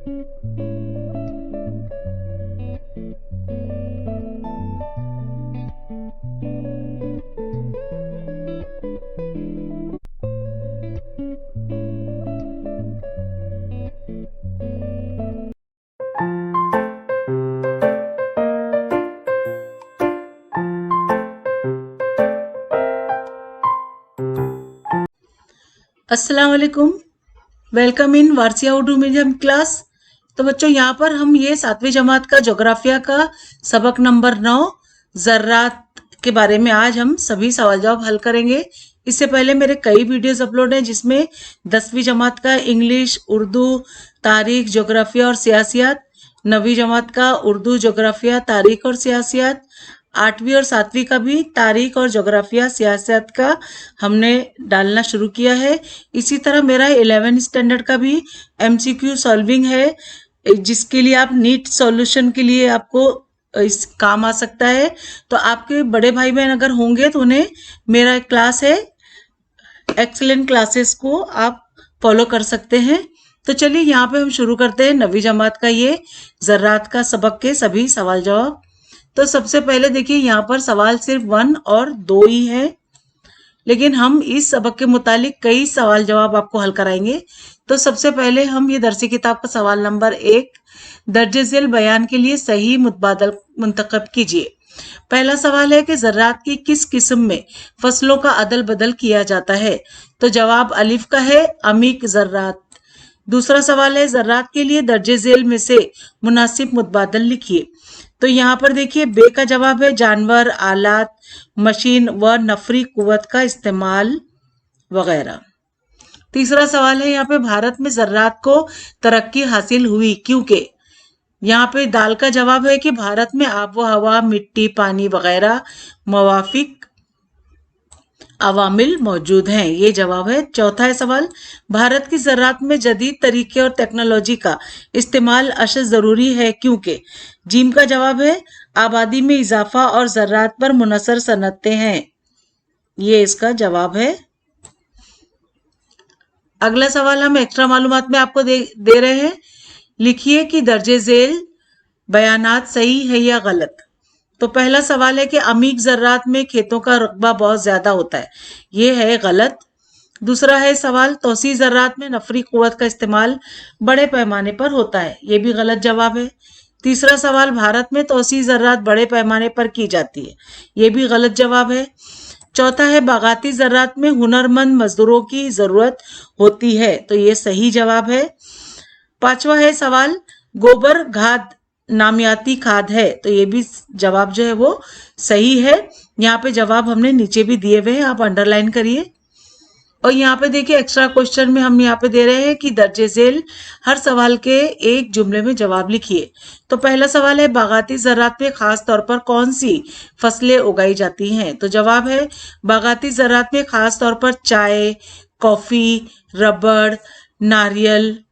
अस्सलाम वालेकुम, welcome in Warsia Urdu medium class. तो बच्चों यहाँ पर हम ये 7वीं जमात का जोग्राफिया का सबक नंबर 9 ज़र्रात के बारे में आज हम सभी सवाल जवाब हल करेंगे। इससे पहले मेरे कई वीडियोस अपलोड हैं जिसमें 10वीं जमात का इंग्लिश, उर्दू, तारीख, जोग्राफिया और सियासियात, 9वीं जमात का उर्दू, जोग्राफिया, तारीख और सियासियात, 8वीं और 7वीं का भी तारीख और जोग्राफिया सियासत का हमने डालना शुरू किया है। इसी तरह मेरा 11 स्टैंडर्ड का भी MCQ सॉल्विंग है, जिसके लिए आप नीट सॉल्यूशन के लिए आपको इस काम आ सकता है। तो आपके बड़े भाई बहन अगर होंगे तो उन्हें मेरा एक क्लास है, एक्सीलेंट क्लासेस को आप फॉलो कर सकते हैं। तो चलिए यहाँ पे हम शुरू करते हैं 9वीं जमात का ये ज़र्रात का सबक के सभी सवाल जवाब। तो सबसे पहले देखिए यहाँ पर सवाल सिर्फ 1 और 2 ही है, लेकिन हम इस सबक के मुतालिक कई सवाल जवाब आपको हल कराएंगे। तो सबसे पहले हम ये दरसी किताब का सवाल नंबर 1, दर्जे झेल बयान के लिए सही मुतबादल मुंतखब कीजिए। पहला सवाल है कि ज़र्रात की किस किस्म में फसलों का अदल बदल किया जाता है? तो जवाब अलिफ का है, अमीक ज़र्रात। दूसरा सवाल है ज़र्रात के लिए दर्जे झेल में से मुनासिब मुतबादल लिखिए। तो यहाँ पर देखिए बे का जवाब है जानवर, आलात, मशीन व नफरी कुव्वत का इस्तेमाल वगैरह। तीसरा सवाल है यहाँ पे भारत में ज़र्रात को तरक्की हासिल हुई क्योंकि, यहाँ पे दाल का जवाब है कि भारत में आब व हवा, मिट्टी, पानी वगैरह मवाफिक अवामिल मौजूद हैं, ये जवाब है। चौथा है सवाल भारत की ज़र्रात में जदीद तरीके और टेक्नोलॉजी का इस्तेमाल अशद ज़रूरी है क्योंकि, जीम का जवाब है आबादी में इजाफा और ज़र्रात पर मुनहसर सनतें हैं, ये इसका जवाब है। अगला सवाल हम एक्स्ट्रा मालूमात में आपको दे रहे हैं, लिखिए कि दर्जे झेल बयानात सही है या गलत। तो पहला सवाल है कि अमीक ज़र्रात में खेतों का रकबा बहुत ज्यादा होता है, ये है गलत। दूसरा है सवाल तौसी ज़र्रात में नफरी कुव्वत का इस्तेमाल बड़े पैमाने पर होता है, ये भी गलत जवाब है। तीसरा सवाल भारत में तौसी ज़र्रात बड़े पैमाने पर की जाती है, ये भी गलत जवाब है। चौथा है बागाती ज़र्रात में हुनरमंद मजदूरों की जरूरत होती है, तो ये सही जवाब है। पांचवा है सवाल गोबर खाद नामियाती खाद है, तो ये भी जवाब जो है वो सही है। यहाँ पे जवाब हमने नीचे भी दिए हुए हैं, आप अंडरलाइन करिए। और यहाँ पे देखिए एक्स्ट्रा क्वेश्चन में हम यहाँ पे दे रहे हैं कि दर्जे झेल हर सवाल के एक जुमले में जवाब लिखिए। तो पहला सवाल है बागाती ज़र्रात में खास तौर पर कौन सी फसलें उगाई जाती हैं? तो जवाब है बागाती ज़र्रात में खास तौर पर चाय, कॉफी, रबड़, नारियल,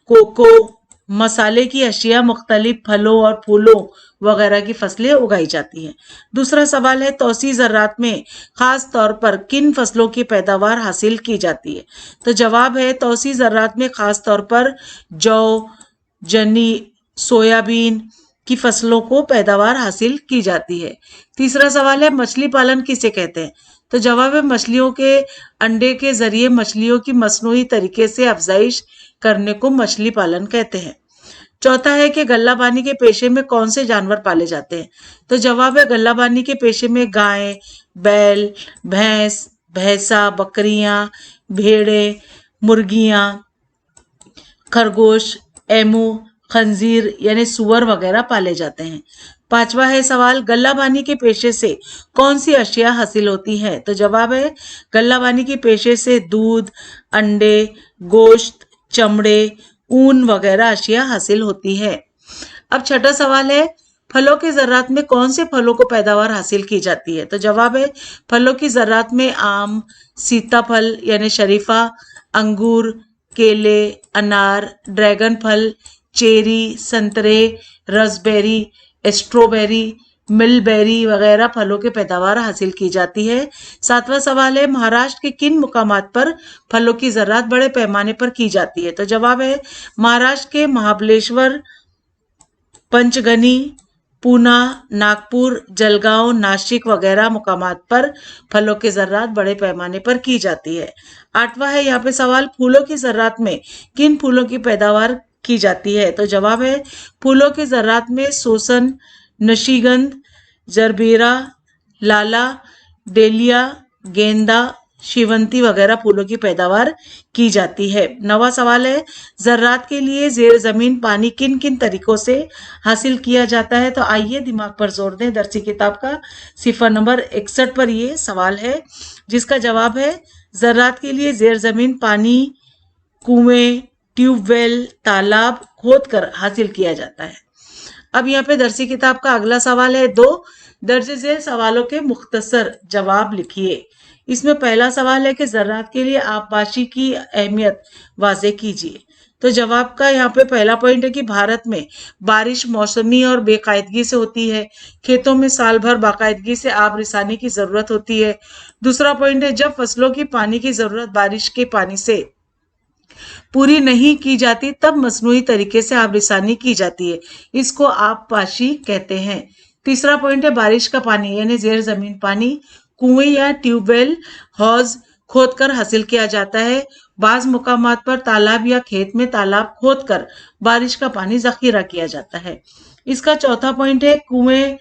कोको, मसाले की अशिया, मुख्तलिफ फलों और फूलों वगैरह की फसलें उगाई जाती हैं। दूसरा सवाल है तौसी ज़र्रात में खास तौर पर किन फसलों की पैदावार हासिल की जाती है? तो जवाब है तौसी ज़र्रात में खास तौर पर जौ, जनी, सोयाबीन की फसलों को पैदावार हासिल की जाती है। तीसरा सवाल है मछली पालन किसे कहते हैं? तो जवाब है मछलियों के अंडे के जरिए मछलियों की मसनूई तरीके से अफजाइश करने को मछली पालन कहते हैं। चौथा है कि गल्लाबानी के पेशे में कौन से जानवर पाले जाते हैं? तो जवाब है गल्लाबानी के पेशे में गाय, बैल, भैंस, भैंसा, बकरियां, भेड़े, मुर्गियां, खरगोश, एमू, खंजीर यानी सुअर वगैरह पाले जाते हैं। पांचवा है सवाल गल्लाबानी के पेशे से कौन सी अशिया हासिल होती है? तो जवाब है गल्लाबानी के पेशे से दूध, अंडे, गोश्त, चमड़े, ऊन वगैरह अशिया हासिल होती है। अब छठा सवाल है फलों की ज़र्रात में कौन से फलों को पैदावार हासिल की जाती है? तो जवाब है फलों की ज़र्रात में आम, सीताफल यानी शरीफा, अंगूर, केले, अनार, ड्रैगन फल, चेरी, संतरे, रसबेरी, स्ट्रॉबेरी, ملبیری وغیرہ پھلوں کی پیداوار حاصل کی جاتی ہے۔ 7واں سوال ہے مہاراشٹر کے کن مقامات پر پھلوں کی زراعت بڑے پیمانے پر کی جاتی ہے؟ تو جواب ہے مہاراشٹر کے مہابلیشور، پنچگنی، پونا، ناگپور، جلگاؤں، ناسک وغیرہ مقامات پر پھلوں کی زراعت بڑے پیمانے پر کی جاتی ہے۔ 8واں ہے یہاں پہ سوال پھولوں کی زراعت میں کن پھولوں کی پیداوار کی جاتی ہے؟ تو جواب ہے پھولوں کی زراعت میں سوسن، نشیگندھ، جربیرا، لالا، ڈیلیا، گیندا، شیونتی وغیرہ پھولوں کی پیداوار کی جاتی ہے۔ 9واں سوال ہے زراعت کے لیے زیر زمین پانی کن کن طریقوں سے حاصل کیا جاتا ہے؟ تو آئیے دماغ پر زور دیں، درسی کتاب کا صفحہ نمبر 61 پر یہ سوال ہے جس کا جواب ہے زراعت کے لیے زیر زمین پانی کنویں، ٹیوب ویل، تالاب کھود کر حاصل کیا جاتا ہے۔ اب یہاں پہ درسی کتاب کا اگلا سوال ہے 2 درج ذیل سوالوں کے مختصر جواب لکھیے۔ اس میں پہلا سوال ہے کہ زراعت کے لیے آبپاشی کی اہمیت واضح کیجیے۔ تو جواب کا یہاں پہ پہلا پوائنٹ ہے کہ بھارت میں بارش موسمی اور بے قاعدگی سے ہوتی ہے، کھیتوں میں سال بھر باقاعدگی سے آب رسانی کی ضرورت ہوتی ہے۔ دوسرا پوائنٹ ہے جب فصلوں کی پانی کی ضرورت بارش کے پانی سے پوری نہیں کی جاتی تب مصنوعی طریقے سے آب رسانی کی جاتی ہے، اس کو آب پاشی کہتے ہیں۔ تیسرا پوائنٹ ہے بارش کا پانی یعنی زیر زمین پانی کنویں یا ٹیوب ویل، حوض کھود کر حاصل کیا جاتا ہے۔ بعض مقامات پر تالاب یا کھیت میں تالاب کھود کر بارش کا پانی ذخیرہ کیا جاتا ہے۔ اس کا چوتھا پوائنٹ ہے کنویں،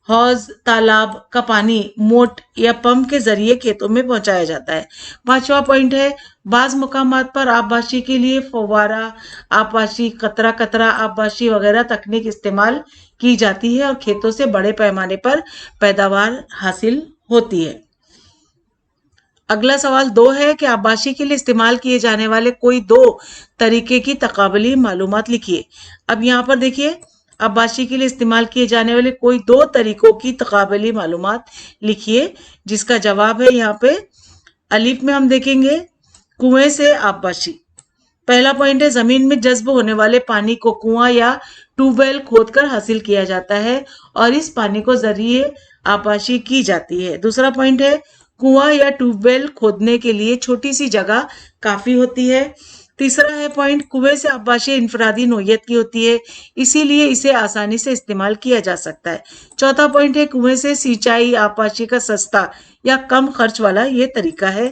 حوض، تالاب کا پانی موٹ یا پمپ کے ذریعے کھیتوں میں پہنچایا جاتا ہے۔ 5واں پوائنٹ ہے بعض مقامات پر آبپاشی کے لیے فوارہ آبپاشی، قطرہ قطرہ آبپاشی وغیرہ تکنیک استعمال کی جاتی ہے اور کھیتوں سے بڑے پیمانے پر پیداوار حاصل ہوتی ہے۔ اگلا سوال 2 ہے کہ آبپاشی کے لیے استعمال کیے جانے والے کوئی 2 طریقے کی تقابلی معلومات لکھیے۔ اب یہاں پر دیکھیے آبپاشی کے لیے استعمال کیے جانے والے کوئی 2 طریقوں کی تقابلی معلومات لکھیے جس کا جواب ہے یہاں پہ الف میں ہم دیکھیں گے کنویں سے آبپاشی۔ پہلا پوائنٹ ہے زمین میں جذب ہونے والے پانی کو کنواں یا ٹیوب ویل کھود کر حاصل کیا جاتا ہے اور اس پانی کو ذریعے آبپاشی کی جاتی ہے۔ دوسرا پوائنٹ ہے کنواں یا ٹیوب ویل کھودنے کے لیے چھوٹی سی جگہ کافی ہوتی ہے۔ تیسرا ہے پوائنٹ کنویں سے آبپاشی انفرادی نوعیت کی ہوتی ہے، اسی لیے اسے آسانی سے استعمال کیا جا سکتا ہے۔ چوتھا پوائنٹ ہے کنویں سے سینچائی آبپاشی کا سستا یا کم خرچ والا یہ طریقہ ہے۔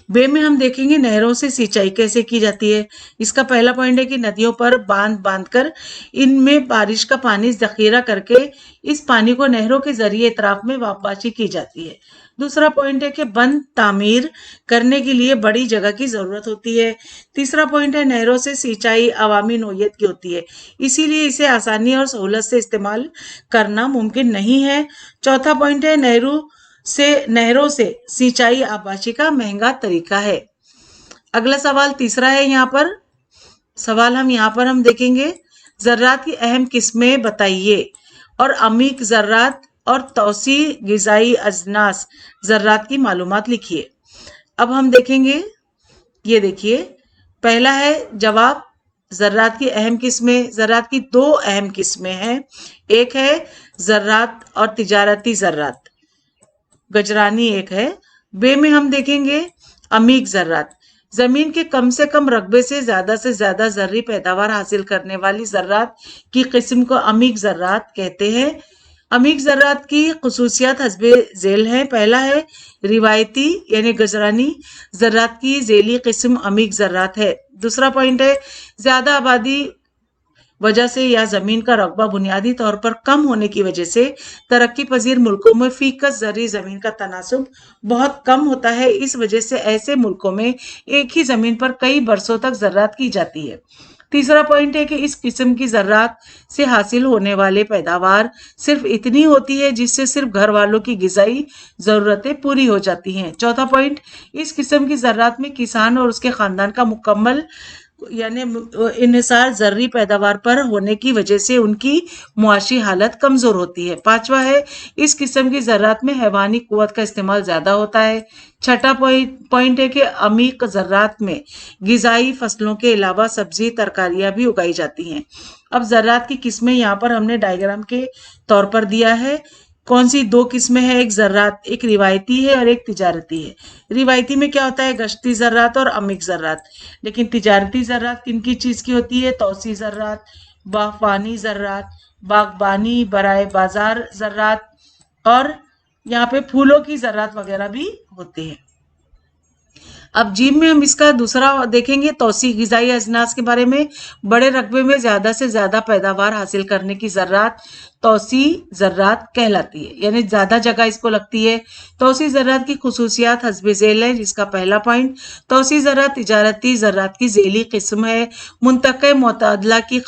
بے میں ہم دیکھیں گے نہروں سے سینچائی کیسے کی جاتی ہے۔ اس کا پہلا پوائنٹ ہے کہ ندیوں پر باندھ باندھ کر ان میں بارش کا پانی ذخیرہ کر کے اس پانی کو نہروں کے ذریعے اطراف میں آبپاشی کی جاتی ہے۔ دوسرا پوائنٹ ہے کہ بند تعمیر کرنے کے لیے بڑی جگہ کی ضرورت ہوتی ہے۔ تیسرا پوائنٹ ہے نہروں سے سینچائی عوامی نوعیت کی ہوتی ہے، اسی لیے اسے آسانی اور سہولت سے استعمال کرنا ممکن نہیں ہے۔ چوتھا پوائنٹ ہے نہروں سے سینچائی آبپاشی کا مہنگا طریقہ ہے۔ اگلا سوال تیسرا ہے یہاں پر سوال ہم دیکھیں گے زراعت کی اہم قسمیں بتائیے اور عمیق زراعت اور توسیع غذائی اجناس زراعت کی معلومات لکھیے۔ اب ہم دیکھیں گے یہ دیکھیے پہلا ہے جواب زراعت کی اہم قسمیں۔ زراعت کی 2 اہم قسمیں ہیں، ایک ہے زراعت اور تجارتی زراعت، گجرانی ایک ہے۔ بے میں ہم دیکھیں گے عمیق زراعت، زمین کے کم سے کم رقبے سے زیادہ زرعی پیداوار حاصل کرنے والی زراعت کی قسم کو عمیق زراعت کہتے ہیں۔ عمیق زراعت کی خصوصیات حسب ذیل ہیں۔ پہلا ہے روایتی یعنی گجرانی زراعت کی ذیلی قسم عمیق زراعت ہے۔ دوسرا پوائنٹ ہے زیادہ آبادی وجہ سے یا زمین کا رقبہ بنیادی طور پر کم ہونے کی وجہ سے ترقی پذیر ملکوں میں فی کس زرعی زمین کا تناسب بہت کم ہوتا ہے، اس وجہ سے ایسے ملکوں میں ایک ہی زمین پر کئی برسوں تک زراعت کی جاتی ہے۔ تیسرا پوائنٹ ہے کہ اس قسم کی زراعت سے حاصل ہونے والے پیداوار صرف اتنی ہوتی ہے جس سے صرف گھر والوں کی غذائی ضرورتیں پوری ہو جاتی ہیں۔ چوتھا پوائنٹ اس قسم کی زراعت میں کسان اور اس کے خاندان کا مکمل यानी انحصار ذرعی پیداوار پر ہونے کی وجہ سے ان کی معاشی حالت کمزور ہوتی ہے۔ پانچواں ہے اس قسم کی ذرات میں حیوانی قوت کا استعمال زیادہ ہوتا ہے۔ چھٹا پوائنٹ ہے کہ عمیق ذرات میں غذائی فصلوں کے علاوہ سبزی ترکاریاں بھی اگائی جاتی ہیں۔ اب ذرات کی قسمیں یہاں پر ہم نے ڈائیگرام کے طور پر دیا ہے۔ کون سی دو قسمیں ہیں؟ ایک ذرات، ایک روایتی ہے اور ایک تجارتی ہے۔ روایتی میں کیا ہوتا ہے؟ گشتی ذرات اور عمیق ذرات۔ لیکن تجارتی ذرات کن کی چیز کی ہوتی ہے؟ توسیع ذرات، باغبانی ذرات، باغبانی برائے بازار ذرات، اور یہاں پہ پھولوں کی ذرات وغیرہ بھی ہوتے ہیں۔ اب جیم میں ہم اس کا دوسرا دیکھیں گے، توسیع غذائی اجناس کے بارے میں۔ بڑے رقبے میں زیادہ سے زیادہ پیداوار حاصل کرنے کی ذرات توسیع ذرات کہلاتی ہے، یعنی زیادہ جگہ اس کو لگتی ہے۔ توسیع ذرات کی خصوصیات حسب ذیل ہے، جس کا پہلا پوائنٹ، توسیع ذرات تجارتی ذرات کی ذیلی قسم ہے۔ منطقہ معتدلہ کی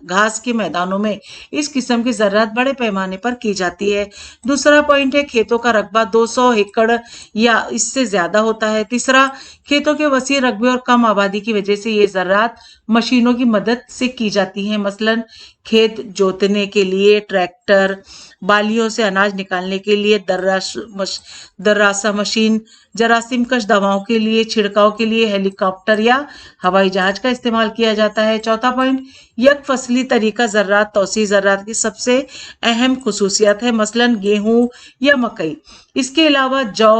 گھاس کے میدانوں میں اس قسم کی زراعت بڑے پیمانے پر کی جاتی ہے۔ دوسرا پوائنٹ ہے کھیتوں کا رقبہ 200 ایکڑ یا اس سے زیادہ ہوتا ہے۔ تیسرا، کھیتوں کے وسیع رقبے اور کم آبادی کی وجہ سے یہ زراعت مشینوں کی مدد سے کی جاتی ہیں، مثلاً کھیت جوتنے کے لیے ٹریکٹر، بالیوں سے اناج نکالنے کے لیے دراسا مشین، جراثیم کش دواؤں کے لیے چھڑکاؤ کے لیے ہیلی کاپٹر یا ہوائی جہاز کا استعمال کیا جاتا ہے۔ چوتھا پوائنٹ، یک فصلی طریقہ زراعت توسیع زراعت کی سب سے اہم خصوصیت ہے، مثلاً گیہوں یا مکئی۔ اس کے علاوہ جو،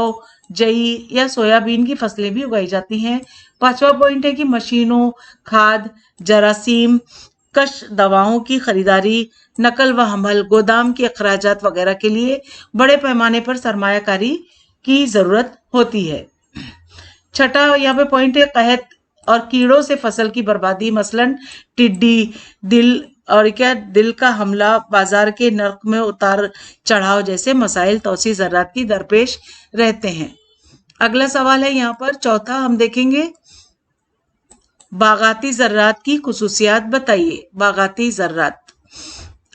جئی یا سویابین کی فصلیں بھی اگائی جاتی ہیں۔ پانچواں پوائنٹ ہے کہ مشینوں، کھاد، جراثیم کش دواؤں کی خریداری، نقل و حمل، گودام کے اخراجات وغیرہ کے لیے بڑے پیمانے پر سرمایہ کاری کی ضرورت ہوتی ہے۔ چھٹا یہاں پہ پوائنٹ ہے قحط اور کیڑوں سے فصل کی بربادی، مثلاً ٹڈی دل کا حملہ، بازار کے نرخ میں اتار چڑھاؤ جیسے مسائل توسیع زراعت کی درپیش رہتے ہیں۔ اگلا سوال ہے یہاں پر چوتھا ہم دیکھیں گے، باغاتی زراعت کی خصوصیات بتائیے۔ باغاتی زراعت،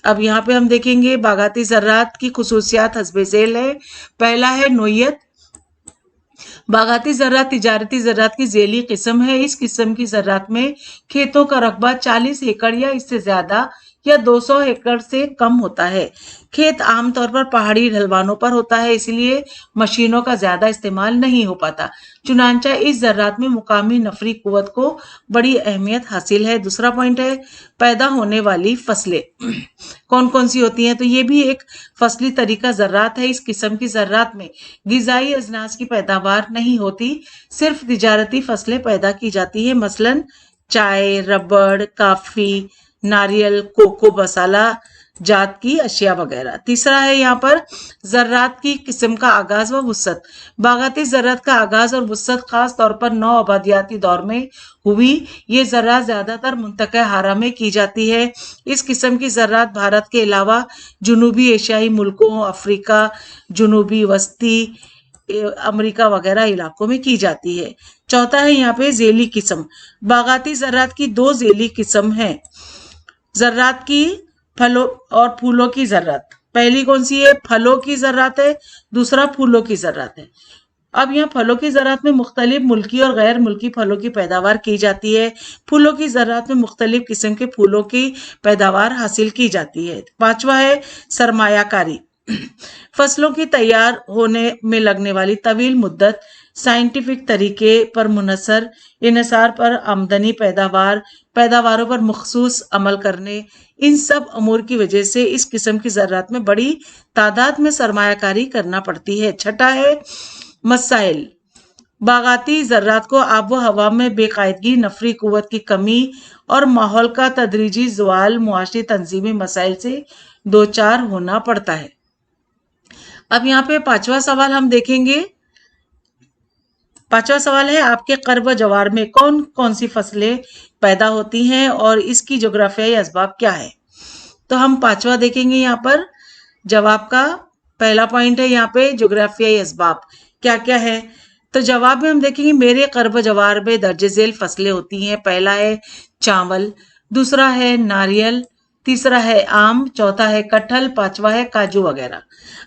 اب یہاں پہ ہم دیکھیں گے باغاتی زراعت کی خصوصیات حسب ذیل ہے۔ پہلا ہے نوعیت۔ باغاتی زراعت تجارتی زراعت کی ذیلی قسم ہے۔ اس قسم کی زراعت میں کھیتوں کا رقبہ 40 ایکڑ یا اس سے زیادہ یا 200 ایکڑ سے کم ہوتا ہے۔ کھیت عام طور پر پہاڑی ڈھلوانوں پر ہوتا ہے، اس لیے مشینوں کا زیادہ استعمال نہیں ہو پاتا، چنانچہ اس زراعت میں مقامی نفری قوت کو بڑی اہمیت حاصل ہے۔ دوسرا پوائنٹ ہے پیدا ہونے والی فصلیں کون کون سی ہوتی ہیں؟ تو یہ بھی ایک فصلی طریقہ زراعت ہے۔ اس قسم کی زراعت میں غذائی اجناس کی پیداوار نہیں ہوتی، صرف تجارتی فصلیں پیدا کی جاتی ہیں، مثلاً چائے، ربڑ، کافی، ناریل، کوکو، مسالہ جات کی اشیاء وغیرہ۔ تیسرا ہے یہاں پر زراعت کی قسم کا آغاز و وسعت۔ باغاتی زراعت کا آغاز اور وسعت خاص طور پر نو آبادیاتی دور میں ہوئی۔ یہ زراعت زیادہ تر منطقہ حارہ میں کی جاتی ہے۔ اس قسم کی زراعت بھارت کے علاوہ جنوبی ایشیائی ملکوں، افریقہ، جنوبی وسطی امریکہ وغیرہ علاقوں میں کی جاتی ہے۔ چوتھا ہے یہاں پہ ذیلی قسم۔ باغاتی زراعت کی دو ذیلی قسم ہیں، زراعت کی پھلوں اور پھولوں کی زراعت۔ پہلی کون سی ہے؟ پھلوں کی زراعت ہے، دوسرا پھولوں کی زراعت ہے۔ اب یہاں پھلوں کی زراعت میں مختلف ملکی اور غیر ملکی پھلوں کی پیداوار کی جاتی ہے۔ پھولوں کی زراعت میں مختلف قسم کے پھولوں کی پیداوار حاصل کی جاتی ہے۔ پانچواں ہے سرمایہ کاری۔ فصلوں کی تیار ہونے میں لگنے والی طویل مدت، سائنٹیفک طریقے پر انحصار پر آمدنی، پیداواروں پر مخصوص عمل کرنے، ان سب امور کی وجہ سے اس قسم کی زراعت میں بڑی تعداد میں سرمایہ کاری کرنا پڑتی ہے۔ چھٹا ہے مسائل۔ باغاتی زراعت کو آب و ہوا میں بے قاعدگی، نفری قوت کی کمی اور ماحول کا تدریجی زوال معاشی تنظیمی مسائل سے دوچار ہونا پڑتا ہے۔ اب یہاں پہ پانچواں سوال ہم دیکھیں گے۔ پانچواں سوال ہے آپ کے قرب و جوار میں کون کون سی فصلیں پیدا ہوتی ہیں اور اس کی جغرافیائی اسباب کیا ہے؟ تو ہم پانچواں دیکھیں گے یہاں پر جواب کا پہلا پوائنٹ ہے یہاں پہ جغرافیائی اسباب کیا کیا ہے؟ تو جواب میں ہم دیکھیں گے میرے قرب و جوار میں درج ذیل فصلیں ہوتی ہیں۔ پہلا ہے چاول، دوسرا ہے ناریل، تیسرا ہے آم، چوتھا ہے کٹہل، پانچواں ہے کاجو وغیرہ۔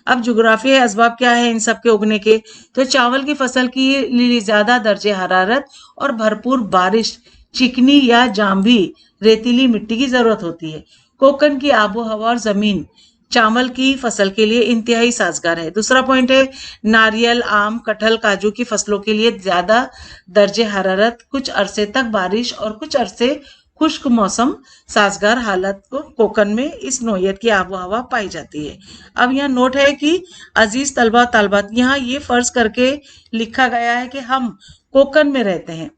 اب جغرافیائی اسباب کیا ہے ان سب کے اگنے کے؟ تو چاول کی فصل کی لیے زیادہ درجہ حرارت اور بھرپور بارش चिकनी या जांभी रेतीली मिट्टी की जरूरत होती है। कोकन की आबो हवा और जमीन चावल की फसल के लिए इंतहाई साजगार है। दूसरा पॉइंट है नारियल, आम, कटहल, काजू की फसलों के लिए ज्यादा दर्जे हरारत, कुछ अरसे तक बारिश और कुछ अरसे खुश्क मौसम साजगार हालत को कोकन में इस नोयत की आबो हवा पाई जाती है। अब यहाँ नोट है कि अजीज तलबा तालबात, यहाँ ये फर्ज करके लिखा गया है कि हम कोकन में रहते हैं।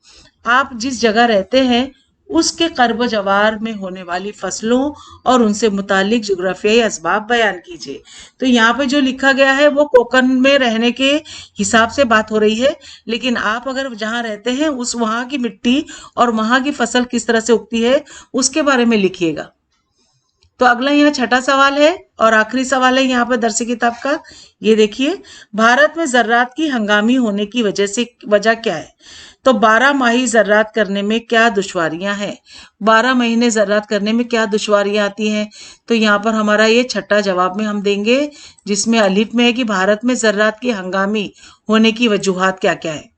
आप जिस जगह रहते हैं उसके कर्ब जवार में होने वाली फसलों और उनसे मुतालिक जुग्राफियाई असबाब बयान कीजिए। तो यहाँ पे जो लिखा गया है वो कोकन में रहने के हिसाब से बात हो रही है, लेकिन आप अगर जहाँ रहते हैं उस वहाँ की मिट्टी और वहाँ की फसल किस तरह से उगती है उसके बारे में लिखिएगा। तो अगला यहाँ छठा सवाल है और आखिरी सवाल है यहाँ पर दरसी किताब का। ये देखिए, भारत में जर्रात की हंगामी होने की वजह क्या है? तो 12 माही जर्रात करने में क्या दुश्वारियां हैं? 12 महीने जर्रात करने में क्या दुश्वारियां आती हैं? तो यहाँ पर हमारा ये छठा जवाब में हम देंगे, जिसमें अलिफ में है कि भारत में जर्रात की हंगामी होने की वजूहात क्या क्या है।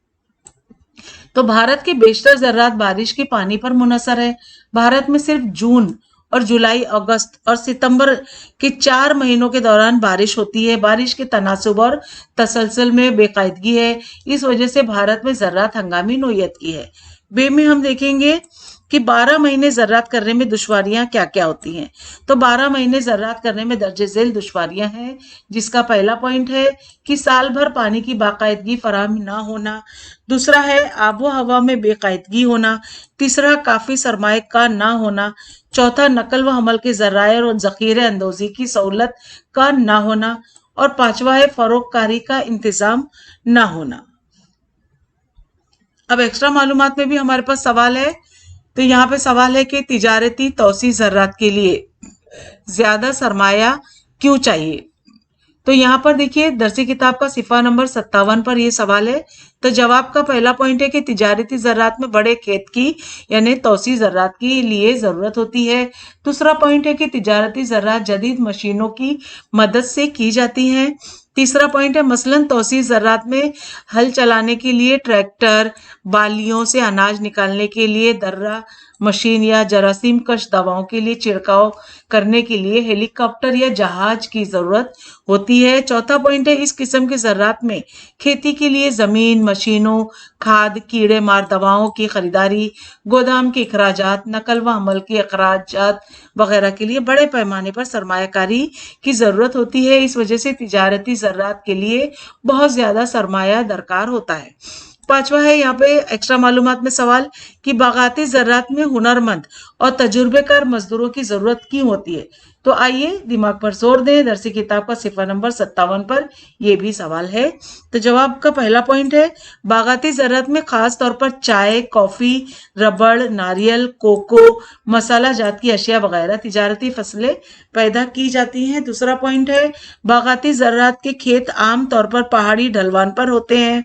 तो भारत के बेशतर जर्रात बारिश के पानी पर मुनहसर है। भारत में सिर्फ जून और जुलाई, अगस्त और सितंबर के 4 महीनों के दौरान बारिश होती है। बारिश के तनासुब और तसलसल में बेकायदगी है, इस वजह से भारत में जर्रात हंगामी नोयत की है। बे में हम देखेंगे कि 12 महीने जर्रात करने में दुश्वारियां क्या क्या होती हैं। तो 12 महीने जर्रात करने में दर्जे झेल दुश्वारियां हैं, जिसका पहला पॉइंट है कि साल भर पानी की बाकायदगी फराहम ना होना। दूसरा है आबो हवा में बेकायदगी होना। तीसरा काफी सरमाए का ना होना। चौथा नकल व हमल के जराए और जखीरे अंदोजी की सहूलत का ना होना। और पांचवा है फरोख्तकारी का इंतजाम ना होना। अब एक्स्ट्रा मालूमात में भी हमारे पास सवाल है। तो यहाँ पे सवाल है कि तिजारती तौसी ज़रात के लिए ज्यादा सरमाया क्यों चाहिए? तो यहाँ पर देखिए दरसी किताब का सिफा नंबर 57 पर ये सवाल है। तो जवाब का पहला पॉइंट है कि तिजारती ज़रात में बड़े खेत की यानी तौसी ज़रात के लिए ज़रूरत होती है। दूसरा पॉइंट है कि तिजारती ज़रात जदीद मशीनों की मदद से की जाती हैं। तीसरा पॉइंट है मसलन तौसी ज़रात में हल चलाने के लिए ट्रैक्टर, बालियों से अनाज निकालने के लिए दर्रा मशीन या जरासीम कश दवाओं के लिए छिड़काव करने के लिए हेलीकॉप्टर या जहाज की जरूरत होती है। चौथा पॉइंट है इस किस्म के ज़रात में खेती के लिए जमीन, मशीनों, खाद, कीड़े मार दवाओं की खरीदारी, गोदाम के अखराजात, नकल व अमल के अखराजात वगैरह के लिए बड़े पैमाने पर सरमायाकारी की जरूरत होती है। इस वजह से तिजारती ज़रात के लिए बहुत ज्यादा सरमाया दरकार होता है। पांचवा है यहाँ पे एक्स्ट्रा मालूमात में सवाल कि बागाती ज़रात में हुनरमंद और तजुर्बेकार मजदूरों की जरूरत क्यों होती है? तो आइए दिमाग पर जोर दें। दरसी किताब का सिफा नंबर 57 पर यह भी सवाल है। तो जवाब का पहला पॉइंट है बागाती ज़रात में खास तौर पर चाय, कॉफी, रबड़, नारियल, कोको, मसाला जात की अशिया वगैरह तिजारती फसलें पैदा की जाती हैं। दूसरा पॉइंट है बागाती ज़रात के खेत आम तौर पर पहाड़ी ढलवान पर होते हैं।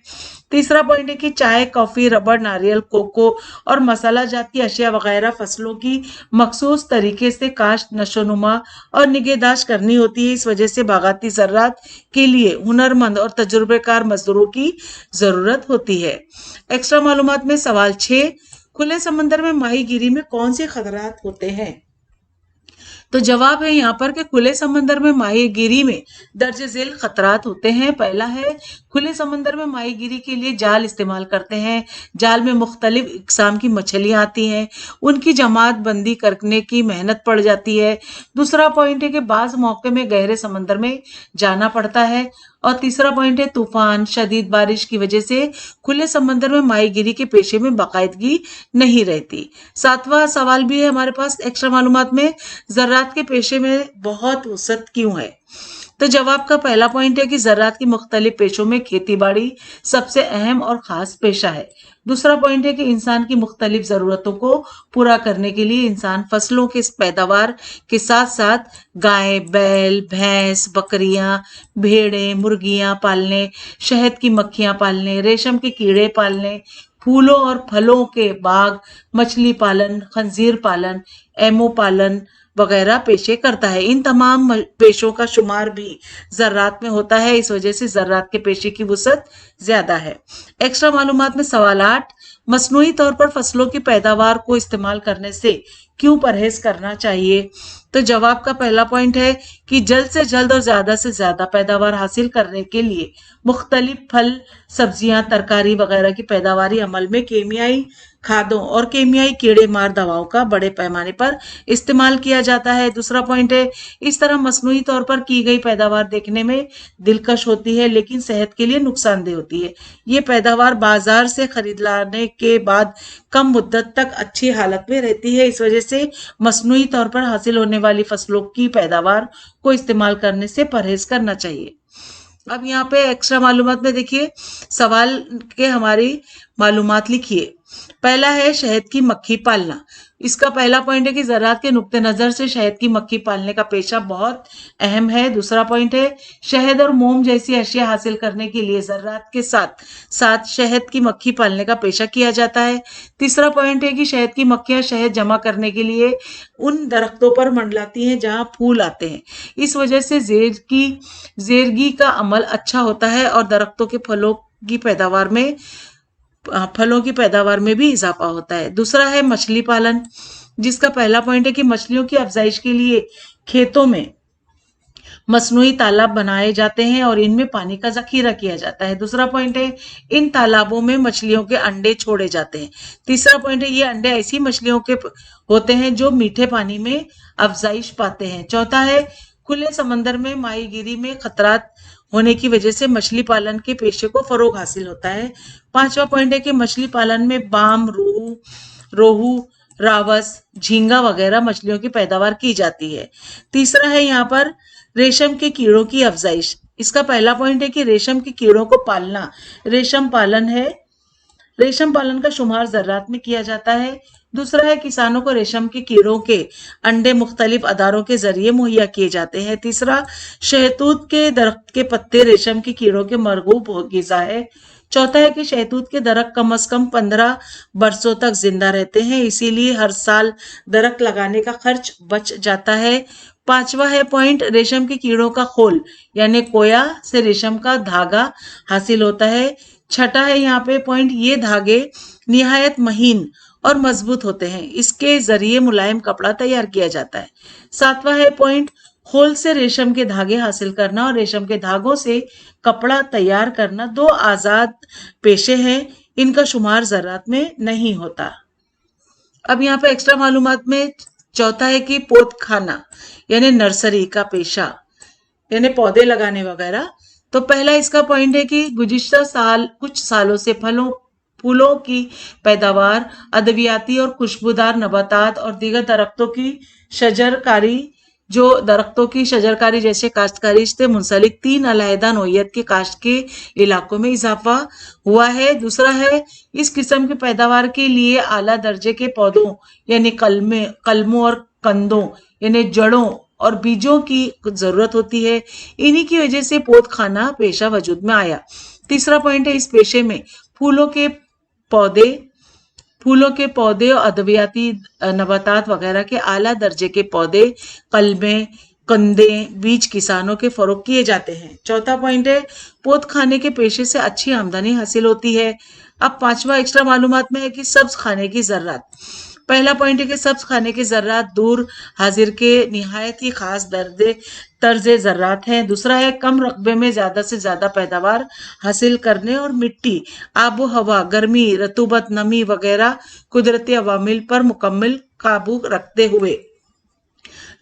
तीसरा पॉइंट है कि चाय, कॉफी, रबड़, नारियल, कोको और मसाला जात की अशिया वगैरह फसलों की मखसूस तरीके से काश्त, नशोनुमा और निगहदाश्त करनी होती है। इस वजह से बागाती ज़रात के लिए हुनरमंद और तजुर्बेकार मजदूरों की जरूरत होती है। एक्स्ट्रा मालूमात में सवाल 6, खुले समंदर में माहीगीरी में कौन से खतरात होते हैं? तो जवाब है यहाँ पर कि खुले समंदर में माहीगीरी में दर्ज झेल खतरात होते हैं। पहला है खुले समंदर में माहीगीरी के लिए जाल इस्तेमाल करते हैं। जाल में मुख्तलिफ इकसाम की मछलियां आती हैं, उनकी जमात बंदी करने की मेहनत पड़ जाती है। दूसरा पॉइंट है कि बाज मौके में गहरे समंदर में जाना पड़ता है। और तीसरा पॉइंट है तूफान, शदीद बारिश की वजह से खुले समंदर में माहीगीरी के पेशे में बाकायदगी नहीं रहती। सातवां सवाल भी है हमारे पास एक्स्ट्रा मालूमात में, ज़रात के पेशे में बहुत वसअत क्यों है? तो जवाब का पहला पॉइंट है कि ज़रात की मुख्तलिफ पेशों में खेती बाड़ी सबसे अहम और ख़ास पेशा है। दूसरा पॉइंट है कि इंसान की मुख्तलिफ ज़रूरतों को पूरा करने के लिए इंसान फसलों के पैदावार के साथ साथ गाय, बैल, भैंस, बकरियां, भेड़ें, मुर्गियां पालने, शहद की मक्खियां पालने, रेशम के कीड़े पालने, फूलों और फलों के बाग, मछली पालन, खंजीर पालन, एमो पालन वगैरह पेशे करता है। इन तमाम पेशों का शुमार भी ज़रात में होता है। इस वजह से ज़रात के पेशे की वुसअत ज्यादा है। एक्स्ट्रा मालूमात में सवाल 8, मसनूई तौर पर फसलों की पैदावार को इस्तेमाल करने से क्यों परहेज करना चाहिए? तो जवाब का पहला पॉइंट है कि जल्द से जल्द और ज्यादा से ज्यादा पैदावार हासिल करने के लिए मुख्तलिफ फल, सब्जियां, तरकारी वगैरह की पैदावारी अमल में केमियाई खादों और केमियाई कीड़े मार दवाओं का बड़े पैमाने पर इस्तेमाल किया जाता है। दूसरा पॉइंट है, इस तरह मसनूई तौर पर की गई पैदावार देखने में दिलकश होती है लेकिन सेहत के लिए नुकसानदेह होती है। ये पैदावार बाजार से खरीद लाने के बाद कम मुद्दत तक अच्छी हालत में रहती है। इस वजह से मसनूई तौर पर हासिल होने वाली फसलों की पैदावार को इस्तेमाल करने से परहेज करना चाहिए। अब यहाँ पे एक्स्ट्रा मालूमात में देखिए, सवाल के हमारी मालूमात लिखिए। पहला है शहद की मक्खी पालना। इसका पहला पॉइंट है कि ज़राअत के नुक्ते नजर से शहद की मक्खी पालने का पेशा बहुत अहम है। दूसरा पॉइंट है, शहद और मोम जैसी अशिया हासिल करने के लिए ज़राअत के साथ साथ शहद की मक्खी पालने का पेशा किया जाता है। तीसरा पॉइंट है कि शहद की मक्खियां शहद जमा करने के लिए उन दरख्तों पर मंडलाती हैं जहां फूल आते हैं। इस वजह से जेरगी का अमल अच्छा होता है और दरख्तों के फलों की पैदावार में भी इजाफा होता है। दूसरा है मछली पालन, जिसका पहला पॉइंट है कि मछलियों की अफजाइश के लिए खेतों में मसनूई तालाब बनाए जाते हैं और इनमें पानी का जखीरा किया जाता है। दूसरा पॉइंट है, इन तालाबों में मछलियों के अंडे छोड़े जाते हैं। तीसरा पॉइंट है, ये अंडे ऐसी मछलियों के होते हैं जो मीठे पानी में अफजाइश पाते हैं। चौथा है, खुले समंदर में माहीगीरी में खतरात होने की वजह से मछली पालन के पेशे को फरोग हासिल होता है। पांचवा पॉइंट है कि मछली पालन में बाम, रोहू, रावस, झींगा वगैरह मछलियों की पैदावार की जाती है। तीसरा है यहाँ पर रेशम के कीड़ों की अफजाइश। इसका पहला पॉइंट है कि रेशम के कीड़ों को पालना रेशम पालन है। रेशम पालन का शुमार ज़राअत में किया जाता है। दूसरा है, किसानों को रेशम के कीड़ों के अंडे मुख्तलिफ अदारों के जरिए मुहैया किए जाते हैं। तीसरा, शहतूत के दरख्त के पत्ते रेशम के कीड़ों के मरगूब गिज़ा है। चौथा है कि शहतूत के दरख्त कम से कम 15 बरसों तक जिंदा रहते हैं, इसीलिए हर साल दरख्त लगाने का खर्च बच जाता है। पांचवा है पॉइंट, रेशम के कीड़ों का खोल यानी कोया से रेशम का धागा हासिल होता है। छठा है यहाँ पे पॉइंट, ये धागे निहायत महीन और मजबूत होते हैं, इसके जरिए मुलायम कपड़ा तैयार किया जाता है। सातवां है पॉइंट, खोल से रेशम के धागे हासिल करना और रेशम के धागों से कपड़ा तैयार करना दो आजाद पेशे हैं, इनका शुमार ज़राअत में नहीं होता। अब यहाँ पे एक्स्ट्रा मालूमात में चौथा है कि पौधखाना यानी नर्सरी का पेशा यानी पौधे लगाने वगैरह। तो पहला इसका पॉइंट है कि गुज़िश्ता साल कुछ सालों से फूलों की पैदावार, अद्वियाती और खुशबूदार नबातात और दीगर दरख्तों की शजरकारी जैसे काश्तकारी से मुंसलिक 3 अलहदा नौइयत के काश्त के इलाकों में इजाफा हुआ है। दूसरा है, इस किस्म की पैदावार के लिए आला दर्जे के पौधों यानी कलमों और कंदों यानी जड़ों और बीजों की जरूरत होती है। इन्हीं की वजह से पौधखाना पेशा वजूद में आया। तीसरा पॉइंट है, इस पेशे में फूलों के पौधे और अद्वियाती नबातात वगैरह के आला दर्जे के पौधे, कलमें, कंदे, बीज किसानों के फरोख्त किए जाते हैं। चौथा पॉइंट है, पौधखाने के पेशे से अच्छी आमदनी हासिल होती है। अब पांचवा एक्स्ट्रा मालूमात में है कि सब्ज खाने की ज़राअत। पहला पॉइंट है कि सब्ज खाने की ज़राअत दूर हाजिर के निहायत ही खास तर्ज ज़राअत है। दूसरा है, कम रकबे में ज़्यादा से ज़्यादा पैदावार हासिल करने और मिट्टी, आबो हवा, गर्मी, रतूबत, नमी वगैरह कुदरती अवामिल पर मुकम्मल काबू रखते हुए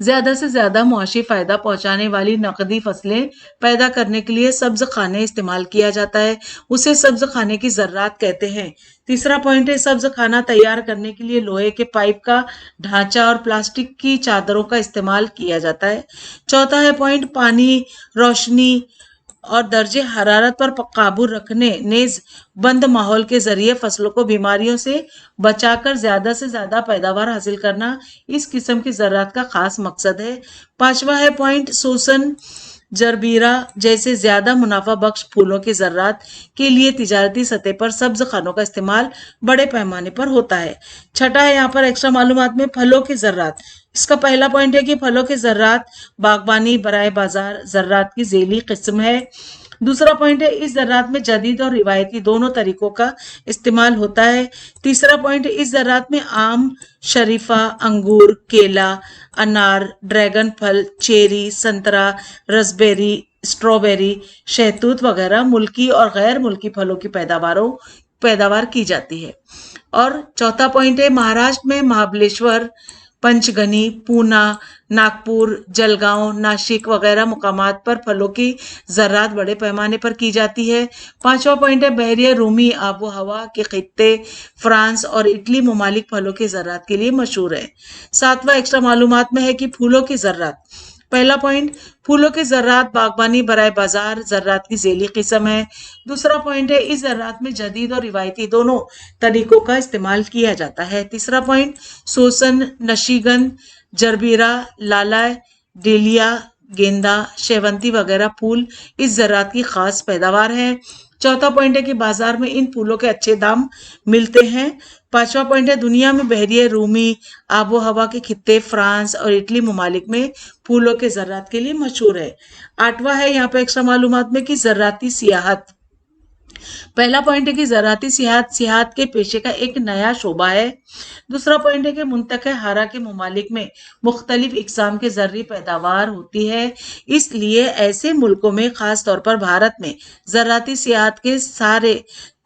ज्यादा से ज्यादा मुआशी फायदा पहुंचाने वाली नकदी फसलें पैदा करने के लिए सब्ज खाने इस्तेमाल किया जाता है, उसे सब्ज खाने की ज़राअत कहते हैं। तीसरा पॉइंट है, सब्ज खाना तैयार करने के लिए लोहे के पाइप का ढांचा और प्लास्टिक की चादरों का इस्तेमाल किया जाता है। चौथा है पॉइंट, पानी, रोशनी और दर्जे हरारत पर काबू रखने नेज बंद माहौल के जरिए फसलों को बीमारियों से बचाकर ज्यादा से ज्यादा पैदावार हासिल करना इस किस्म की ज़राअत का खास मकसद है। पांचवा है पॉइंट, सूसन, जरबीरा जैसे ज्यादा मुनाफा बख्श फूलों की ज़राअत के लिए तिजारती सतह पर सब्ज खानों का इस्तेमाल बड़े पैमाने पर होता है। छठा है यहाँ पर एक्स्ट्रा मालूमात में फलों की ज़राअत। इसका पहला पॉइंट है कि फलों की ज़राअत बागबानी बराए बाजार ज़राअत की ज़ेली किस्म है। दूसरा पॉइंट है इस ज़रात में जदीद और रिवायती दोनों तरीकों का इस्तेमाल होता है। तीसरा पॉइंट है इस ज़रात में आम, शरीफा, अंगूर, केला, अनार, ड्रैगन फल, चेरी, संतरा, रसबेरी, स्ट्रॉबेरी, शहतूत वगैरह मुल्की और गैर मुल्की फलों की पैदावार की जाती है। और चौथा पॉइंट है महाराष्ट्र में महाबलेश्वर, पंचगनी, पूना, नागपुर, जलगांव, नासिक वगैरह मुकामात पर फलों की ज़रात बड़े पैमाने पर की जाती है। पांचवा पॉइंट है बहरिया रूमी आबो हवा के खित्ते फ्रांस और इटली ममालिक फलों की ज़रात के लिए मशहूर है। सातवां एक्स्ट्रा मालूमात में है कि फूलों की ज़रात। पहला पॉइंट फूलों की ज़रात बागबानी बराए बाजार ज़रात की ज़ेली किस्म है। दूसरा पॉइंट है इस ज़रात में जदीद और रिवायती दोनों तरीकों का इस्तेमाल किया जाता है। तीसरा पॉइंट सोसन, नशीगंध, जरबीरा, लालाय, डेलिया, गेंदा, शेवंती वगैरह फूल इस ज़रात की खास पैदावार है। चौथा पॉइंट है कि बाजार में इन फूलों के अच्छे दाम मिलते हैं। पांचवा पॉइंट है दुनिया में बहरिया रूमी आबो हवा के खित्ते फ्रांस और इटली ममालिक में फूलों के ज़रात के लिए मशहूर है। आठवां है यहाँ पे एक्स्ट्रा मालूमात में कि ज़राती सियाहत। पहला पॉइंट है कि ज़राती सियाहत के पेशे का एक नया शोबा है। दूसरा पॉइंट है कि मुंतक़े हारा के ममालिक में मुख्तलिफ इक़साम के ज़र्री पैदावार होती है, इसलिए ऐसे मुल्कों में ख़ास तौर पर भारत में ज़राती सियाहत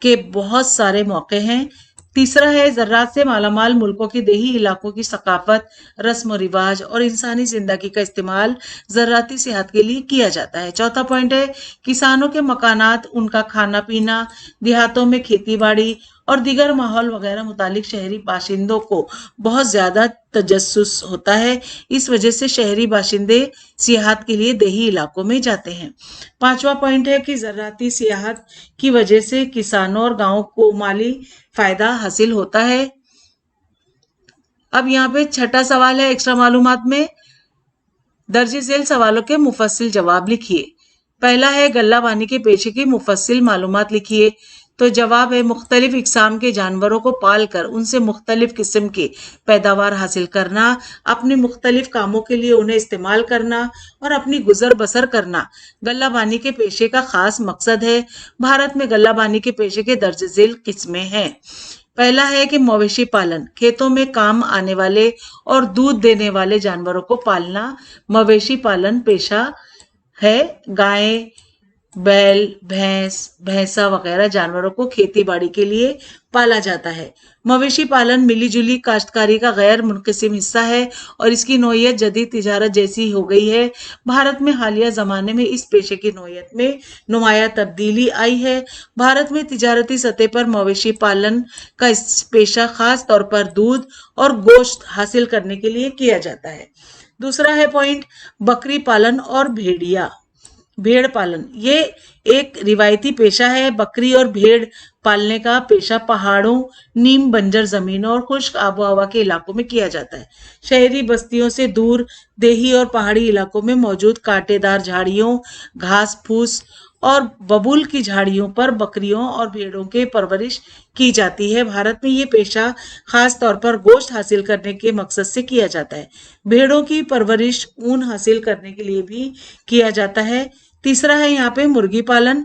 के बहुत सारे मौके हैं। तीसरा है ज़रात से मालामाल मुल्कों के देही इलाकों की सकाफत, रस्म रिवाज और इंसानी जिंदगी का इस्तेमाल ज़राती सियाहत के लिए किया जाता है। चौथा पॉइंट है किसानों के मकानात, उनका खाना पीना, देहातों में खेती बाड़ी और दीगर माहौल वगैरह मुतालिक शहरी बाशिंदों को बहुत ज्यादा तजस्सुस होता है। इस वजह से शहरी बाशिंदे सियाहत के लिए देही इलाकों में जाते हैं। पांचवा पॉइंट है कि ज़राती सियाहत की वजह से किसानों और गांवों को माली फायदा हासिल होता है। अब यहाँ पे छठा सवाल है एक्स्ट्रा मालूमात में दर्जे झेल सवालों के मुफस्सिल जवाब लिखिए। पहला है गल्लाबानी के पेशे की मुफस्सिल मालूमात लिखिए। तो जवाब है मुख्तलिफ इकसाम के जानवरों को पाल कर उनसे मुख्तलिफ किस्म की पैदावार हासिल करना, अपने मुख्तलिफ कामों के लिए उन्हें इस्तेमाल करना और अपनी गुजर बसर करना गल्लाबानी के पेशे का खास मकसद है। भारत में गल्लाबानी के पेशे के दर्ज झेल किस्में हैं। पहला है कि मवेशी पालन, खेतों में काम आने वाले और दूध देने वाले जानवरों को पालना मवेशी पालन पेशा है। गाय, बैल, भैंस, भैंसा वगैरह जानवरों को खेती बाड़ी के लिए पाला जाता है। मवेशी पालन मिलीजुली काश्तकारी का गैर मुनक़सिम हिस्सा है और इसकी नौयत जदीद तिजारत जैसी हो गई है। भारत में हालिया ज़माने में इस पेशे की नौयत में नुमाया तब्दीली आई है। भारत में तिजारती सतह पर मवेशी पालन का इस पेशा खास तौर पर दूध और गोश्त हासिल करने के लिए किया जाता है। दूसरा है पॉइंट बकरी पालन और भेड़ पालन। ये एक रिवायती पेशा है। बकरी और भेड़ पालने का पेशा पहाड़ों, नीम बंजर जमीनों और खुश्क आबो हवा के इलाकों में किया जाता है। शहरी बस्तियों से दूर देही और पहाड़ी इलाकों में मौजूद कांटेदार झाड़ियों, घास फूस और बबूल की झाड़ियों पर बकरियों और भेड़ों के परवरिश की जाती है। भारत में ये पेशा खास तौर पर गोश्त हासिल करने के मकसद से किया जाता है। भेड़ों की परवरिश ऊन हासिल करने के लिए भी किया जाता है। तीसरा है यहाँ पे मुर्गी पालन।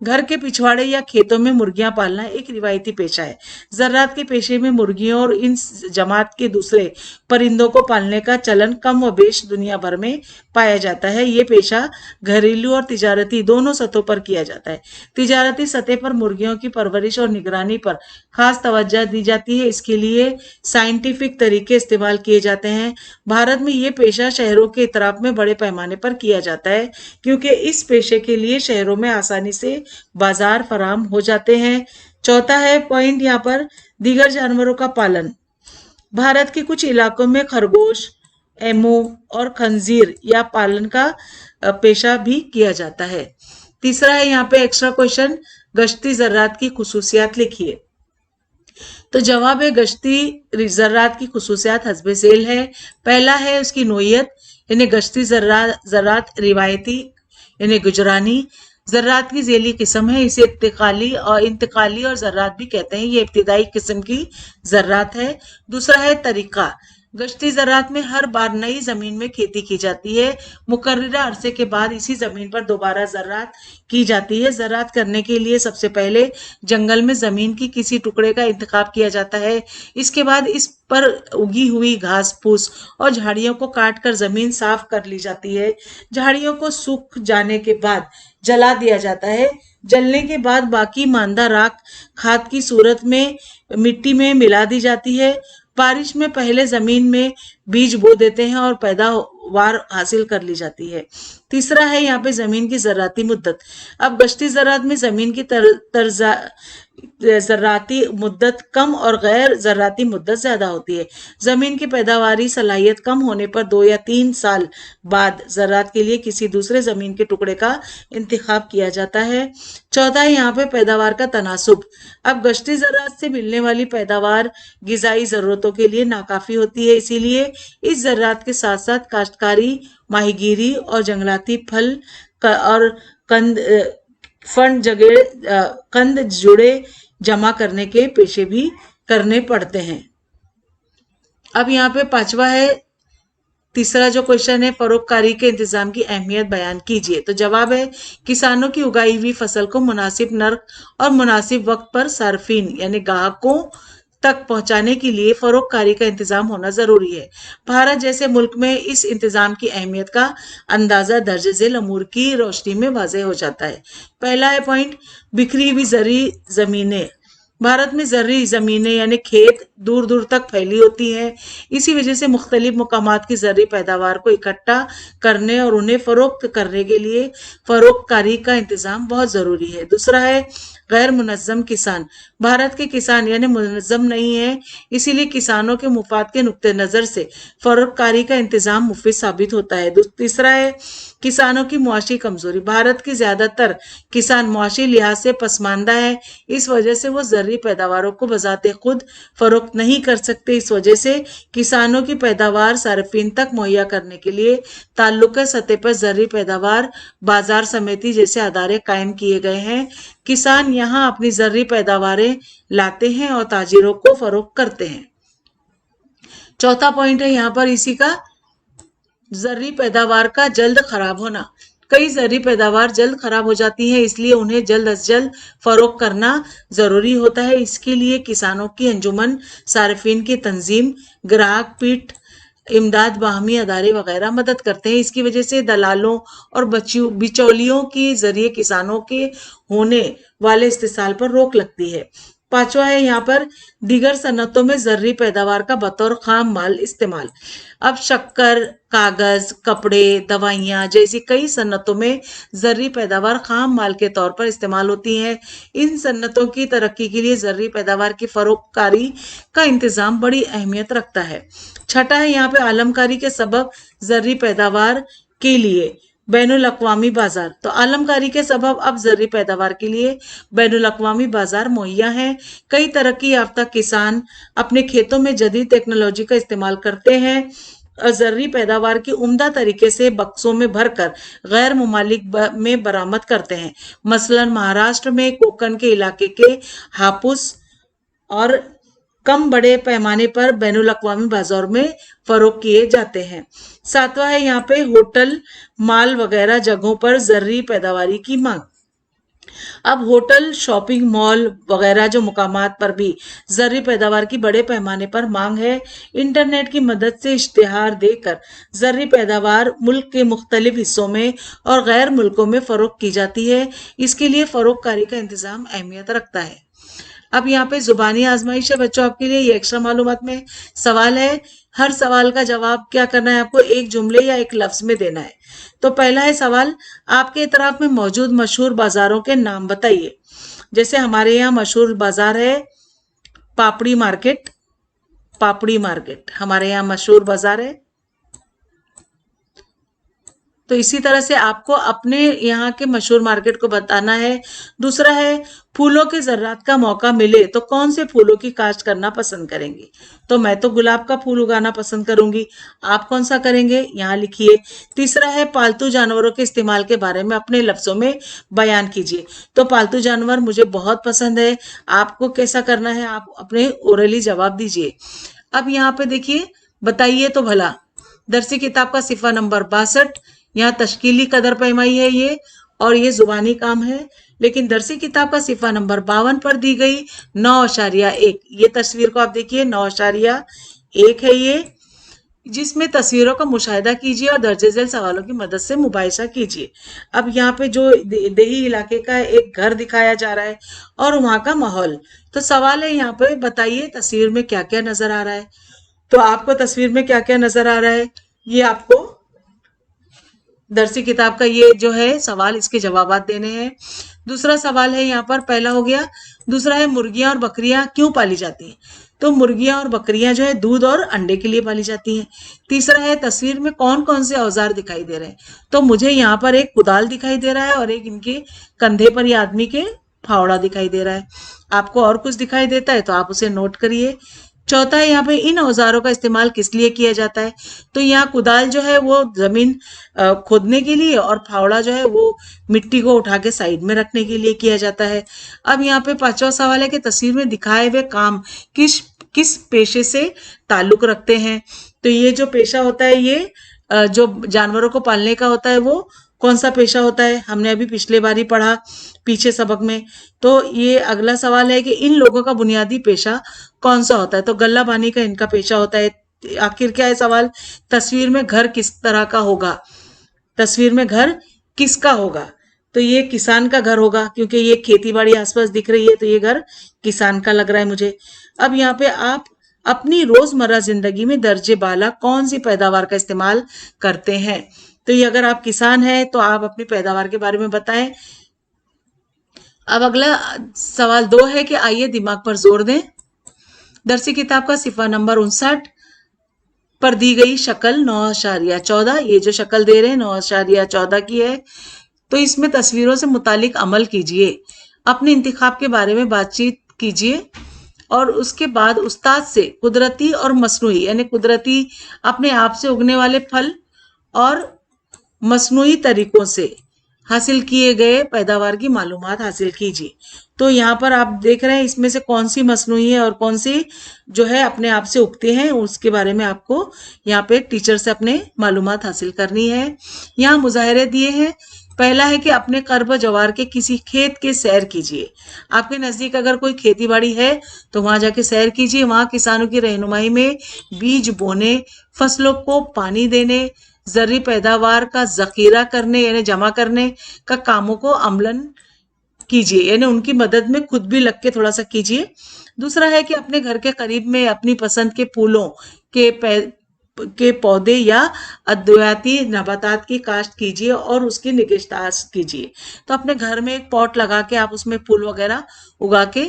घर के पिछवाड़े या खेतों में मुर्गियां पालना एक रिवायती पेशा है। ज़रात के पेशे में मुर्गियों और इन जमात के दूसरे परिंदों को पालने का चलन कम व बेश दुनिया भर में पाया जाता है। ये पेशा घरेलू और तिजारती दोनों सतहों पर किया जाता है। तिजारती सतह पर मुर्गियों की परवरिश और निगरानी पर खास तवज्जो दी जाती है। इसके लिए साइंटिफिक तरीके इस्तेमाल किए जाते हैं। भारत में ये पेशा शहरों के इतराफ में बड़े पैमाने पर किया जाता है क्योंकि इस पेशे के लिए शहरों में आसानी से बाजार फराम हो जाते हैं। चौथा है पॉइंट यहाँ पर दीगर जानवरों का पालन। भारत के कुछ इलाकों में खरगोश, एमू और खंजीर या पालन का पेशा भी किया जाता है। तीसरा है यहाँ पे एक्स्ट्रा क्वेश्चन गश्ती ज़रात की खुसूसियात लिखिए। तो जवाब है गश्ती ज़रात की खुसूसियात हस्बे ज़ेल है। पहला है उसकी नोयत, यानी गश्ती ज़रात रिवायती यानी गुजरानी ज़रात की ज़ेली किस्म है। इसे इंतकाली और ज़रात भी कहते हैं। ये इब्तिदाई किस्म की ज़रात है। दूसरा है तरीका, गश्ती ज़राअत में हर बार नई जमीन में खेती की जाती है। मुकर्ररा अरसे के बाद इसी जमीन पर दोबारा ज़राअत की जाती है। ज़राअत करने के लिए सबसे पहले जंगल में जमीन की किसी टुकड़े का इंतखाब किया जाता है। इसके बाद इस पर उगी हुई घास फूस और झाड़ियों को काट कर जमीन साफ कर ली जाती है। झाड़ियों को सूख जाने के बाद जला दिया जाता है। जलने के बाद बाकी मांदा राख खाद की सूरत में मिट्टी में मिला दी जाती है। बारिश में पहले जमीन में बीज बो देते हैं और पैदावार हासिल कर ली जाती है। तीसरा है यहाँ पे जमीन की ज़राअती मुद्दत। अब गश्ती ज़राअत में जमीन की ज़राअती मुद्दत कम और गैर ज़राअती मुद्दत ज्यादा होती है। जमीन की पैदावारी सलाहियत कम होने पर 2 या 3 साल बाद ज़राअत के लिए किसी दूसरे जमीन के टुकड़े का इंतखाब किया जाता है। चौथा है यहाँ पे पैदावार का तनासुब। अब गश्ती ज़राअत से मिलने वाली पैदावार गिजाई जरूरतों के लिए नाकाफी होती है, इसीलिए इस ज़राअत के साथ साथ काश्तकारी, माहीगीरी और जंगलाती फल और कंद कंद जुड़े जमा करने के पेशे भी करने पड़ते हैं। अब यहाँ पे पांचवा है, तीसरा जो क्वेश्चन है, परोपकारी के इंतजाम की अहमियत बयान कीजिए। तो जवाब है, किसानों की उगाई हुई फसल को मुनासिब नर्ख और मुनासिब वक्त पर सार्फिन यानी ग्राहकों तक पहुंचाने के लिए फरोख्तकारी का इंतजाम होना जरूरी है। भारत जैसे मुल्क में इस इंतजाम की अहमियत का अंदाजा दर्ज झेल अमूर की रोशनी में वाज़ेह हो जाता है। पहला है पॉइंट, बिखरी हुई ज़री जमीनें। भारत में ज़र्री ज़मीनें यानी खेत दूर दूर तक फैली होती हैं। इसी वजह से मुख्तलिफ मकामात की ज़र्री पैदावार को इकट्ठा करने और उन्हें फरोख्त करने के लिए फरोख्तकारी का इंतजाम बहुत ज़रूरी है। दूसरा है गैर मुनज़्ज़म किसान। भारत के किसान यानी मुनज़्ज़म नहीं है, इसीलिए किसानों के मुफाद के नुक्ते नज़र से फरोख्तकारी का इंतजाम मुफीद साबित होता है। तीसरा है किसानों की मुआशी कमजोरी। भारत के ज्यादातर किसान मुआशी लिहाज से पसमानदा है, इस वजह से वो ज़र्री पैदावारों को बजाते खुद फरोख्त नहीं कर सकते। इस वजह से किसानों की पैदावार सार्फिन तक मुहैया करने के लिए ताल्लुका सतह पर ज़र्री पैदावार बाजार समिति जैसे अदारे कायम किए गए हैं। किसान यहाँ अपनी ज़र्री पैदावारें लाते हैं और ताजिरों को फरोख्त करते हैं। चौथा पॉइंट है यहाँ पर इसी का, ज़र्री पैदावार का जल्द खराब होना। कई ज़र्री पैदावार जल्द खराब हो जाती है, इसलिए उन्हें जल्द अज जल्द फरोख्त करना जरूरी होता है। इसके लिए किसानों की अंजुमन, सार्फिन की तंजीम, ग्राहक पीठ, इमदाद बाहमी अदारे वगैरह मदद करते हैं। इसकी वजह से दलालों और बिचौलियों के जरिए किसानों के होने वाले इस्तेसाल पर रोक लगती है। पांचवा है यहाँ पर दीगर सन्नतों में ज़र्री पैदावार का बतौर खाम माल इस्तेमाल। अब शक्कर, कागज, कपड़े, दवाइयाँ जैसी कई सन्नतों में ज़र्री पैदावार खाम माल के तौर पर इस्तेमाल होती है। इन सन्नतों की तरक्की के लिए ज़र्री पैदावार की फरोख्तकारी का इंतजाम बड़ी अहमियत रखता है। छठा है यहाँ पे आलमकारी के सबब ज़र्री पैदावार के लिए बैनुल अक़वामी बाजार। तो आलमकारी के सबब अब ज़र्री पैदावार के लिए बैनुल अक़वामी बाजार मुहैया हैं। कई तरक्की याफ्ता किसान अपने खेतों में जदीद टेक्नोलॉजी का इस्तेमाल करते हैं और ज़र्री पैदावार की उम्दा तरीके से बक्सों में भरकर गैर मुमालिक में बरामद करते हैं। मसलन महाराष्ट्र में कोकन के इलाके के हापुस और कम बड़े पैमाने पर बैनुल अक़वामी बाजार में फरोख्त किए जाते हैं। सातवां है यहाँ पे होटल, माल वगैरह जगहों पर ज़र्री पैदावारी की मांग। अब होटल, शॉपिंग मॉल वगैरह जो मुकामात पर भी ज़र्री पैदावार की बड़े पैमाने पर मांग है। इंटरनेट की मदद से इश्तिहार देकर ज़र्री पैदावार मुल्क के मुख्तलिफ हिस्सों में और गैर मुल्कों में फरोख्त की जाती है। इसके लिए फरोख्तकारी का इंतजाम अहमियत रखता है। अब यहाँ पे जुबानी आजमाइश है बच्चों आपके लिए, ये एक्स्ट्रा मालूमात में सवाल है। हर सवाल का जवाब क्या करना है आपको, एक जुमले या एक लफ्ज में देना है। तो पहला है सवाल, आपके इतराफ में मौजूद मशहूर बाजारों के नाम बताइए। जैसे हमारे यहाँ मशहूर बाजार है पापड़ी मार्केट, पापड़ी मार्केट हमारे यहाँ मशहूर बाजार है। तो इसी तरह से आपको अपने यहाँ के मशहूर मार्केट को बताना है। दूसरा है, फूलों के ज़राअत का मौका मिले तो कौन से फूलों की काश्त करना पसंद करेंगे। तो मैं तो गुलाब का फूल उगाना पसंद करूंगी, आप कौन सा करेंगे यहाँ लिखिए। तीसरा है, पालतू जानवरों के इस्तेमाल के बारे में अपने लफ्जों में बयान कीजिए। तो पालतू जानवर मुझे बहुत पसंद है, आपको कैसा करना है, आप अपने ओरली जवाब दीजिए। अब यहाँ पे देखिए, बताइए तो भला। दरसी किताब का सिफा नंबर 62, यहाँ तश्कीली कदर पैमाई है ये, और ये जुबानी काम है। लेकिन दरसी किताब का सिफा नंबर 52 पर दी गई 9.1, ये तस्वीर को आप देखिए 9.1 है ये, जिसमें तस्वीरों का मुशाहिदा कीजिए और दर्जे झेल सवालों की मदद से मुबाहिसा कीजिए। अब यहाँ पे जो देही इलाके का एक घर दिखाया जा रहा है और वहां का माहौल, तो सवाल है यहाँ पे बताइए तस्वीर में क्या क्या नजर आ रहा है। तो आपको तस्वीर में क्या क्या नजर आ रहा है, ये आपको दरसी किताब का ये जो है सवाल, इसके जवाबात देने हैं। दूसरा सवाल है यहाँ पर, पहला हो गया। दूसरा है मुर्गियां और बकरियां क्यों पाली जाती हैं। तो मुर्गियां और बकरियां जो है दूध और अंडे के लिए पाली जाती हैं। तीसरा है तस्वीर में कौन कौन से औजार दिखाई दे रहे हैं। तो मुझे यहाँ पर एक कुदाल दिखाई दे रहा है और एक इनके कंधे पर ये आदमी के फावड़ा दिखाई दे रहा है। आपको और कुछ दिखाई देता है तो आप उसे नोट करिए। चौथा है यहाँ पे इन औजारों का इस्तेमाल किस लिए किया जाता है। तो यहाँ कुदाल जो है वो जमीन खोदने के लिए और फावड़ा जो है वो मिट्टी को उठा के साइड में रखने के लिए किया जाता है। अब यहाँ पे पांचवा सवाल है कि तस्वीर में दिखाए हुए काम किस किस पेशे से ताल्लुक रखते हैं। तो ये जो पेशा होता है ये जो जानवरों को पालने का होता है वो कौन सा पेशा होता है, हमने अभी पिछले बार ही पढ़ा पीछे सबक में। तो ये अगला सवाल है कि इन लोगों का बुनियादी पेशा कौन सा होता है। तो गल्ला बानी का इनका पेशा होता है। आखिर क्या है सवाल, तस्वीर में घर किस तरह का होगा, तस्वीर में घर किसका होगा। तो ये किसान का घर होगा क्योंकि ये खेती बाड़ी आसपास दिख रही है, तो ये घर किसान का लग रहा है मुझे। अब यहाँ पे आप अपनी रोजमर्रा जिंदगी में दर्जे बाला कौन सी पैदावार का इस्तेमाल करते हैं। तो ये अगर आप किसान हैं तो आप अपनी पैदावार के बारे में बताएं। अब अगला सवाल 2 है कि आइए दिमाग पर जोर दें। दरसी किताब का सिफा नंबर 59 पर दी गई शक्ल 9.14, ये जो शक्ल दे रहे हैं 9.14 की है। तो इसमें तस्वीरों से मुतालिक अमल कीजिए, अपने इंतखाब के बारे में बातचीत कीजिए और उसके बाद उस्ताद से कुदरती और मसनूई यानी कुदरती अपने आप से उगने वाले फल और मसनूई तरीकों से हासिल किए गए पैदावार की मालूमात हासिल कीजिए। तो यहाँ पर आप देख रहे हैं इसमें से कौन सी मसनूई है और कौन सी जो है अपने आप से उगते हैं, उसके बारे में आपको यहाँ पे टीचर से अपने मालूमात हासिल करनी है। यहाँ मुजाहरे दिए हैं। पहला है कि अपने कर्ब जवार के किसी खेत के सैर कीजिए। आपके नजदीक अगर कोई खेती बाड़ी है तो वहां जाके सैर कीजिए। वहां किसानों की रहनुमाई में बीज बोने, फसलों को पानी देने, जरी पैदावार का जखीरा करने यानी जमा करने का कामों को अमलन कीजिए, यानी उनकी मदद में खुद भी लग के थोड़ा सा कीजिए। दूसरा है कि अपने घर के करीब में अपनी पसंद के फूलों के पौधे या अद्वियाती नबातात की काश्त कीजिए और उसकी निगहदाश्त कीजिए। तो अपने घर में एक पॉट लगा के आप उसमें फूल वगैरह उगा के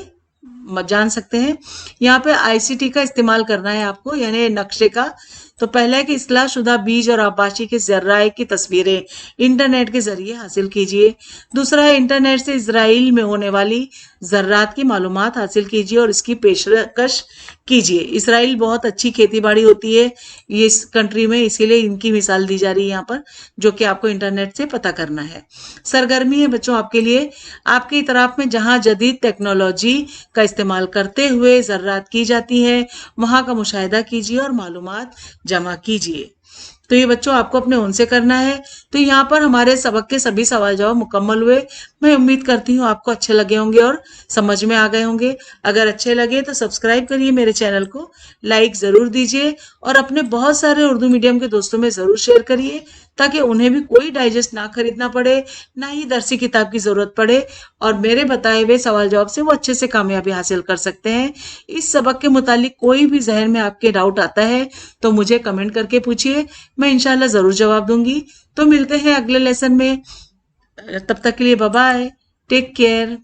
जान सकते हैं। यहाँ पे आईसीटी का इस्तेमाल करना है आपको, यानी नक्शे का। तो पहला है कि इस्लाह शुदा बीज और आबाशी के जर्राए की तस्वीरें इंटरनेट के जरिए हासिल कीजिए। दूसरा है इंटरनेट से इजराइल में होने वाली जर्रात की मालूमात हासिल कीजिए और इसकी पेशकश कीजिए। इसराइल बहुत अच्छी खेती बाड़ी होती है ये इस कंट्री में, इसीलिए इनकी मिसाल दी जा रही है यहाँ पर, जो कि आपको इंटरनेट से पता करना है। सरगर्मी है बच्चों आपके लिए, आपकी इतराफ में जहाँ जदीद टेक्नोलॉजी का इस्तेमाल करते हुए जर्रात की जाती है वहां का मुशाहिदा कीजिए और मालूमात जमा कीजिए। तो ये बच्चों आपको अपने उनसे करना है। तो यहाँ पर हमारे सबक के सभी सवाल जवाब मुकम्मल हुए। मैं उम्मीद करती हूँ आपको अच्छे लगे होंगे और समझ में आ गए होंगे। अगर अच्छे लगे तो सब्सक्राइब करिए मेरे चैनल को, लाइक जरूर दीजिए और अपने बहुत सारे उर्दू मीडियम के दोस्तों में जरूर शेयर करिए ताकि उन्हें भी कोई डाइजेस्ट ना खरीदना पड़े, ना ही दरसी किताब की जरूरत पड़े और मेरे बताए हुए सवाल जवाब से वो अच्छे से कामयाबी हासिल कर सकते हैं। इस सबक के मुतालिक कोई भी जहन में आपके डाउट आता है तो मुझे कमेंट करके पूछिए, मैं इंशाल्लाह जरूर जवाब दूंगी। तो मिलते हैं अगले लेसन में, तब तक के लिए बाय बाय, टेक केयर।